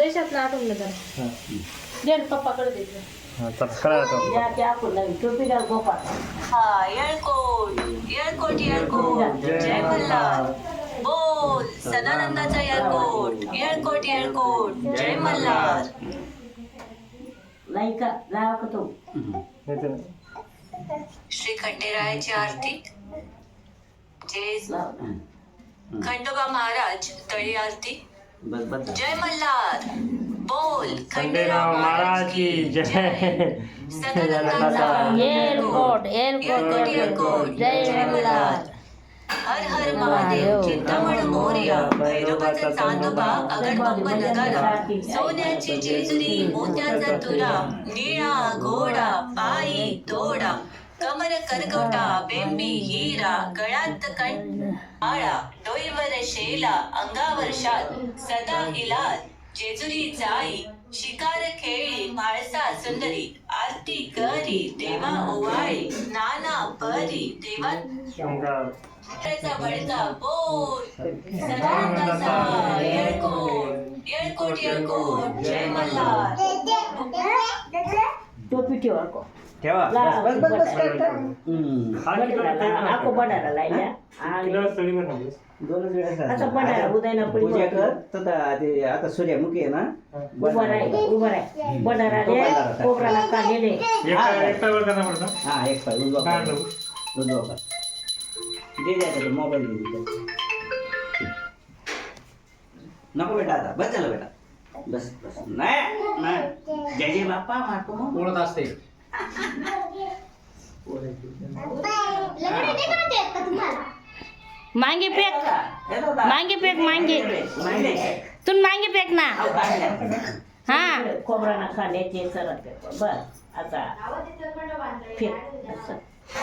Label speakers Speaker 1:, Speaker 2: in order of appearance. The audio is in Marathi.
Speaker 1: देशात ना आठवलं जरा दे पप्पाकडे द्यायचं
Speaker 2: या की आपण नवीन टोपी घाल गोपाळ.
Speaker 3: हा येळकोट येळकोट येळकोट जय मल्हार बोल सदानंदाचा येळकोट येळकोट येळकोट जय मल्हार.
Speaker 2: नाही का लावा का तो
Speaker 3: श्री खंडेरायाची आरती जय
Speaker 2: लाव.
Speaker 3: खंडोबा महाराज तळी आरती
Speaker 2: बस बस
Speaker 3: जय मल्हार बोल
Speaker 4: खंडेराव महाराज की जय.
Speaker 3: सदानंदाचा
Speaker 1: एअरपोर्ट
Speaker 3: येळकोट येळकोट जय मल्हार. हर हर महादेव चिंतामण मोरया भैरवाचा चांदोबा अगणपप्प नगारा सोन्याची जेजुरी मोत्याचा तुरा निळा घोडा पायी तोडा कमर करगोटा बेंबी हिरा गळ्यात कंठाळा डोईवर शेला अंगावर शाल सदा हिलाल जेजुरी जाई शिकार खेळी म्हाळसा सुंदरी आरती करी देवा ओवाळी नाना परी देवा बळका बोल सदानंदाचा येळकोट येळकोट येळकोट जय मल्हार.
Speaker 2: टोपी ठेवा को
Speaker 5: ठेवा
Speaker 2: लाव.
Speaker 5: बस बस बस
Speaker 2: आको बडारा लायल्या आणि
Speaker 5: दोनच वेळेस
Speaker 2: आता बडारा उदयना पडी
Speaker 5: पूजा कर तर ते आता सूर्यमुखी आहे ना
Speaker 2: उभा राह बडारा रे कोबराला काढलेले
Speaker 5: हा एक पाय उजवा पाय उजवा पाय दे द्यायचा मोबाईल दे तिथे. नको बेटा आता बस झालं बेटा बस बस नाही नाही जय जय बाप्पा मारतो मग
Speaker 4: बोलत असते
Speaker 1: मांगी फेक मांगी फेक मांगी तू मांगी फेक ना हा
Speaker 2: कोबराला खाण्याचे सरत बस आता फेक असं